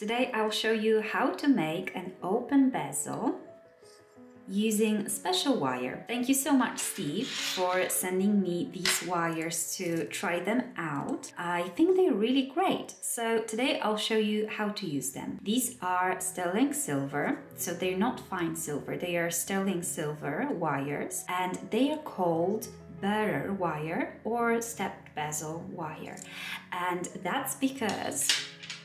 Today I'll show you how to make an open bezel using special wire. Thank you so much, Steve, for sending me these wires to try them out. I think they're really great. So today I'll show you how to use them. These are sterling silver, so they're not fine silver, they are sterling silver wires, and they are called Bezel wire or stepped bezel wire. And that's because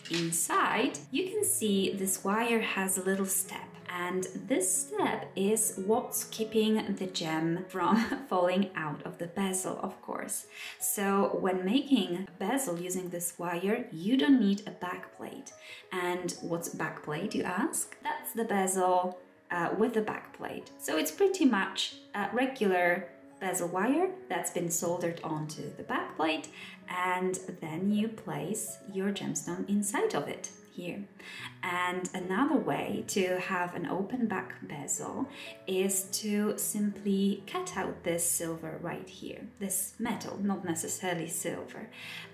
inside you can see this wire has a little step, and this step is what's keeping the gem from falling out of the bezel, of course. So when making a bezel using this wire, you don't need a back plate. And what's a back plate, you ask? That's the bezel with the back plate. So it's pretty much a regular bezel wire that's been soldered onto the back plate, and then you place your gemstone inside of it here. And another way to have an open back bezel is to simply cut out this silver right here, this metal, not necessarily silver.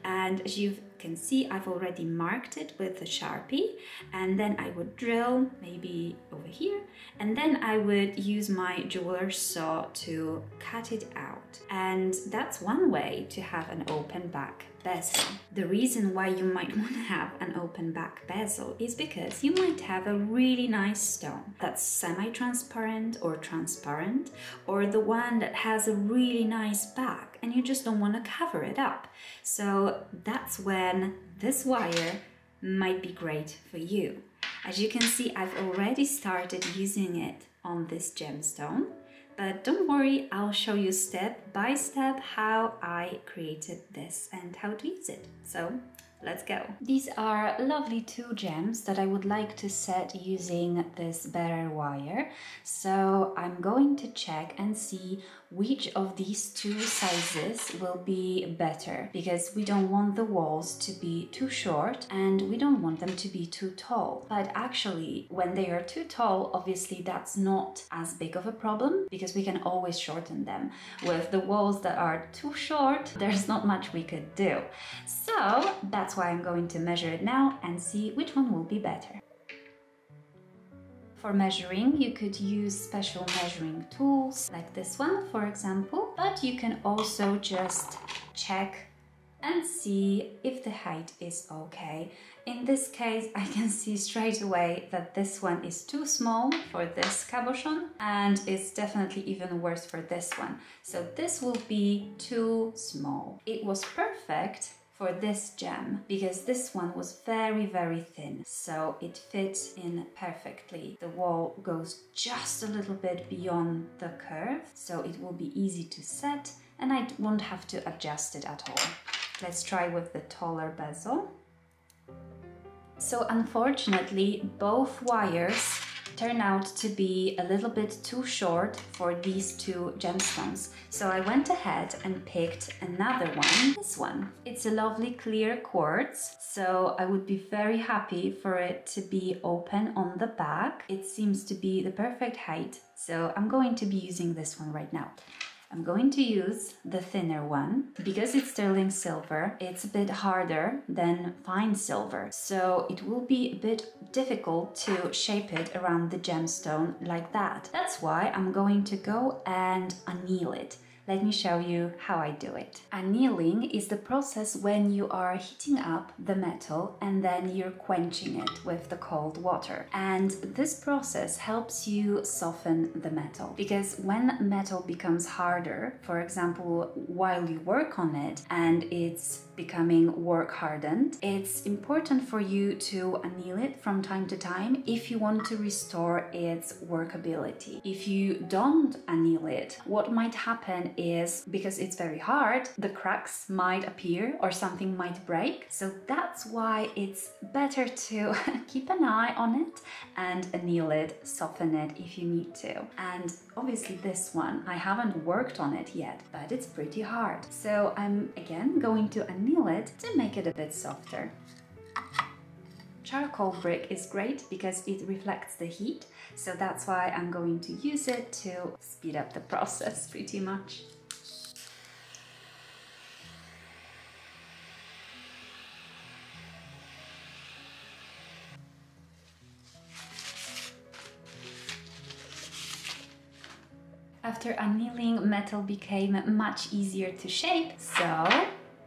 And as you can see, I've already marked it with a Sharpie, and then I would drill maybe over here, and then I would use my jeweler's saw to cut it out. And that's one way to have an open back bezel. The reason why you might want to have an open back bezel is because you might have a really nice stone that's semi-transparent or transparent, or the one that has a really nice back and you just don't want to cover it up. So that's when this wire might be great for you. As you can see, I've already started using it on this gemstone. But don't worry, I'll show you step by step how I created this and how to use it. So let's go. These are lovely two gems that I would like to set using this Bezel wire. So I'm going to check and see which of these two sizes will be better, because we don't want the walls to be too short and we don't want them to be too tall. But actually, when they are too tall, obviously that's not as big of a problem because we can always shorten them. With the walls that are too short, there's not much we could do. So that's why I'm going to measure it now and see which one will be better. For measuring, you could use special measuring tools like this one, for example, but you can also just check and see if the height is okay. In this case, I can see straight away that this one is too small for this cabochon, and it's definitely even worse for this one. So this will be too small. It was perfect for this gem because this one was very, very thin, so it fits in perfectly. The wall goes just a little bit beyond the curve, so it will be easy to set and I won't have to adjust it at all. Let's try with the taller bezel. So unfortunately, both wires turn out to be a little bit too short for these two gemstones. So I went ahead and picked another one, this one. It's a lovely clear quartz, so I would be very happy for it to be open on the back. It seems to be the perfect height, so I'm going to be using this one right now. I'm going to use the thinner one. Because it's sterling silver, it's a bit harder than fine silver, so it will be a bit difficult to shape it around the gemstone like that. That's why I'm going to go and anneal it. Let me show you how I do it. Annealing is the process when you are heating up the metal and then you're quenching it with the cold water. And this process helps you soften the metal, because when metal becomes harder, for example, while you work on it and it's becoming work hardened, it's important for you to anneal it from time to time if you want to restore its workability. If you don't anneal it, what might happen is, because it's very hard, the cracks might appear or something might break. So that's why it's better to keep an eye on it and anneal it, soften it if you need to. And obviously this one, I haven't worked on it yet, but it's pretty hard. So I'm again going to anneal it to make it a bit softer. Charcoal brick is great because it reflects the heat, so that's why I'm going to use it to speed up the process pretty much. After annealing, metal became much easier to shape, so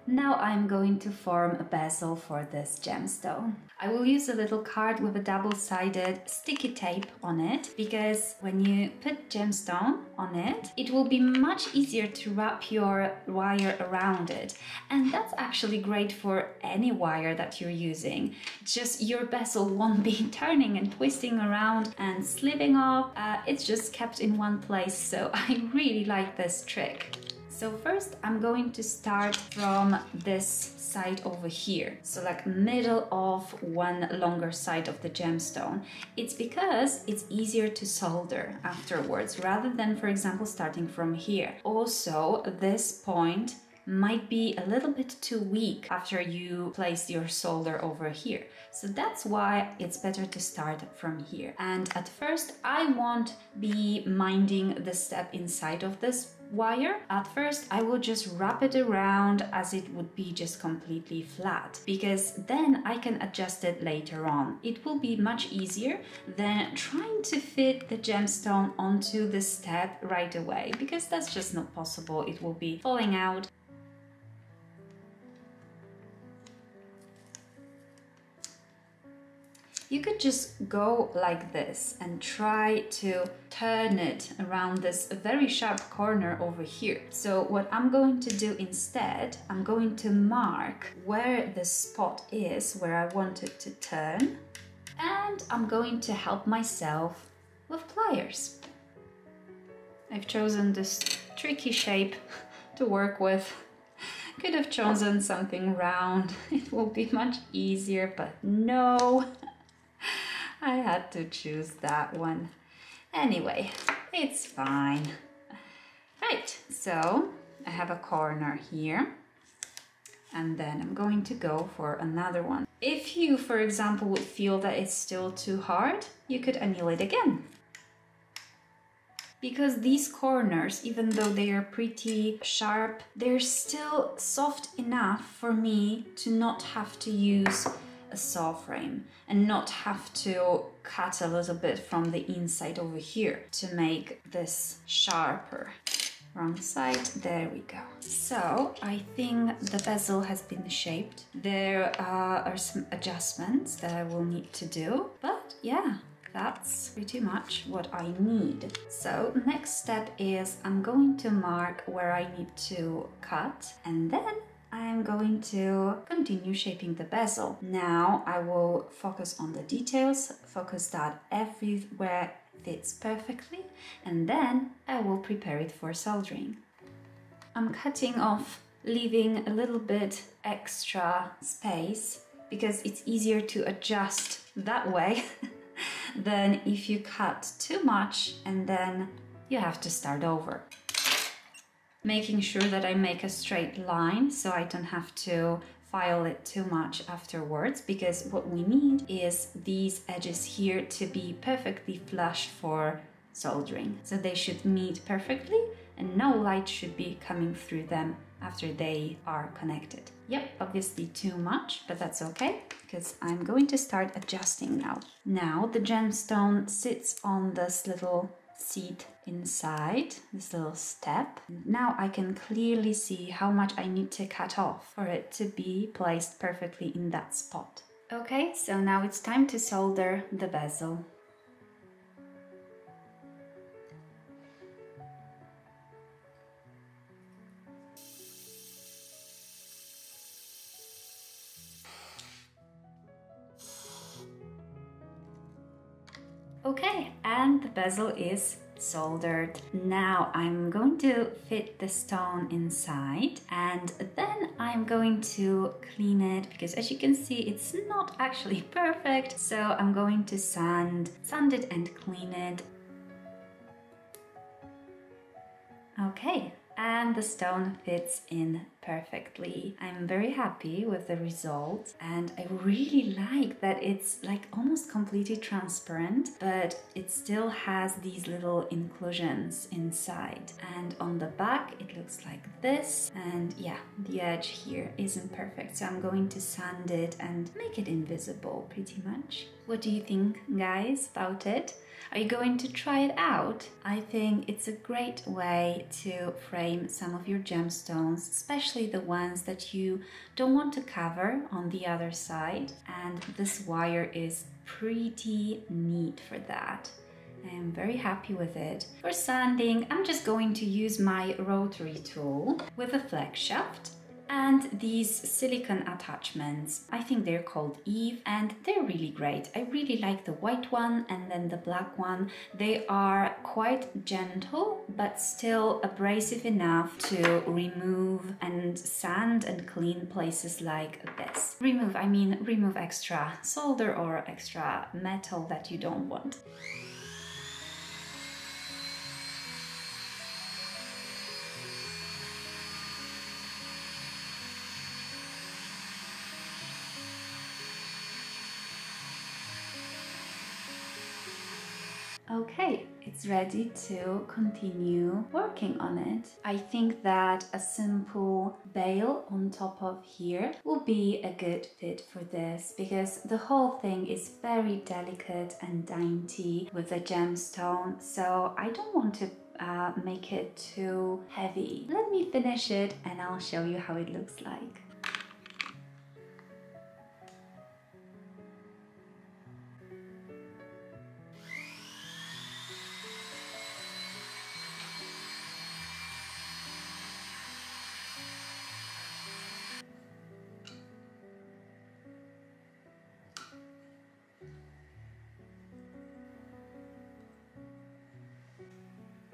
now I'm going to form a bezel for this gemstone. I will use a little card with a double-sided sticky tape on it, because when you put gemstone on it, it will be much easier to wrap your wire around it. And that's actually great for any wire that you're using. Just your bezel won't be turning and twisting around and slipping off. It's just kept in one place, so I really like this trick. So first I'm going to start from this side over here, so like middle of one longer side of the gemstone. It's because it's easier to solder afterwards rather than, for example, starting from here. Also, this point might be a little bit too weak after you place your solder over here. So that's why it's better to start from here. And at first I won't be minding the step inside of this wire. At first I will just wrap it around as it would be just completely flat, because then I can adjust it later on. It will be much easier than trying to fit the gemstone onto the step right away, because that's just not possible. It will be falling out. You could just go like this and try to turn it around this very sharp corner over here. So what I'm going to do instead, I'm going to mark where the spot is, where I want it to turn, and I'm going to help myself with pliers. I've chosen this tricky shape to work with. Could have chosen something round, it will be much easier, but no. I had to choose that one. Anyway, it's fine. Right, so I have a corner here, and then I'm going to go for another one. If you, for example, would feel that it's still too hard, you could anneal it again. Because these corners, even though they are pretty sharp, they're still soft enough for me to not have to use a saw frame and not have to cut a little bit from the inside over here to make this sharper. Wrong side, there we go. So I think the bezel has been shaped. There are some adjustments that I will need to do, but yeah, that's pretty much what I need. So next step is I'm going to mark where I need to cut, and then I'm going to continue shaping the bezel. Now I will focus on the details, focus that everywhere fits perfectly, and then I will prepare it for soldering. I'm cutting off, leaving a little bit extra space because it's easier to adjust that way than if you cut too much and then you have to start over. Making sure that I make a straight line so I don't have to file it too much afterwards, because what we need is these edges here to be perfectly flush for soldering. So they should meet perfectly and no light should be coming through them after they are connected. Yep, obviously too much, but that's okay, because I'm going to start adjusting now. Now the gemstone sits on this little seat inside, this little step. Now I can clearly see how much I need to cut off for it to be placed perfectly in that spot. Okay, so now it's time to solder the bezel. Okay, and the bezel is soldered. Now I'm going to fit the stone inside, and then I'm going to clean it, because as you can see it's not actually perfect, so I'm going to sand it and clean it. Okay, and the stone fits in perfectly. I'm very happy with the result, and I really like that it's like almost completely transparent, but it still has these little inclusions inside. And on the back it looks like this, and yeah, the edge here isn't perfect, so I'm going to sand it and make it invisible pretty much. What do you think, guys, about it? Are you going to try it out? I think it's a great way to frame some of your gemstones, especially the ones that you don't want to cover on the other side. And this wire is pretty neat for that. I'm very happy with it. For sanding, I'm just going to use my rotary tool with a flex shaft and these silicone attachments. I think they're called Eve, and they're really great. I really like the white one and then the black one. They are quite gentle but still abrasive enough to remove and sand and clean places like this. Remove extra solder or extra metal that you don't want. Okay, it's ready to continue working on it. I think that a simple veil on top of here will be a good fit for this, because the whole thing is very delicate and dainty with the gemstone, so I don't want to make it too heavy. Let me finish it and I'll show you how it looks like.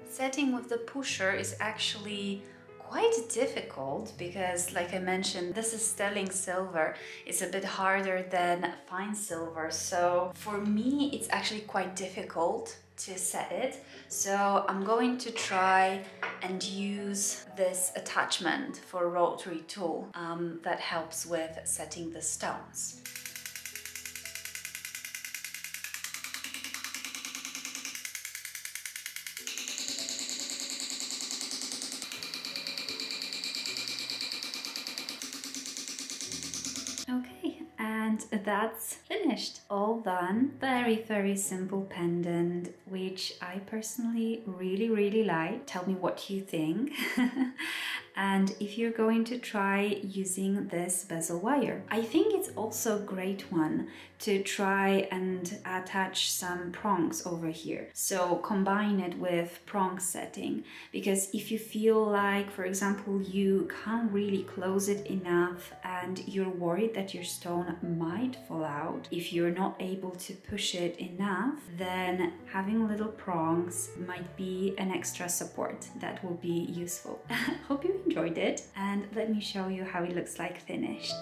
Setting with the pusher is actually quite difficult because, like I mentioned, this is sterling silver. It's a bit harder than fine silver, so for me it's actually quite difficult to set it. So I'm going to try and use this attachment for a rotary tool that helps with setting the stones. Okay, and that's finished. All done. Very simple pendant, which I personally really like. Tell me what you think. And if you're going to try using this bezel wire, I think it's also a great one to try and attach some prongs over here. So combine it with prong setting, because if you feel like, for example, you can't really close it enough and you're worried that your stone might fall out, if you're not able to push it enough, then having little prongs might be an extra support that will be useful. Hope you enjoyed it, and let me show you how it looks like finished.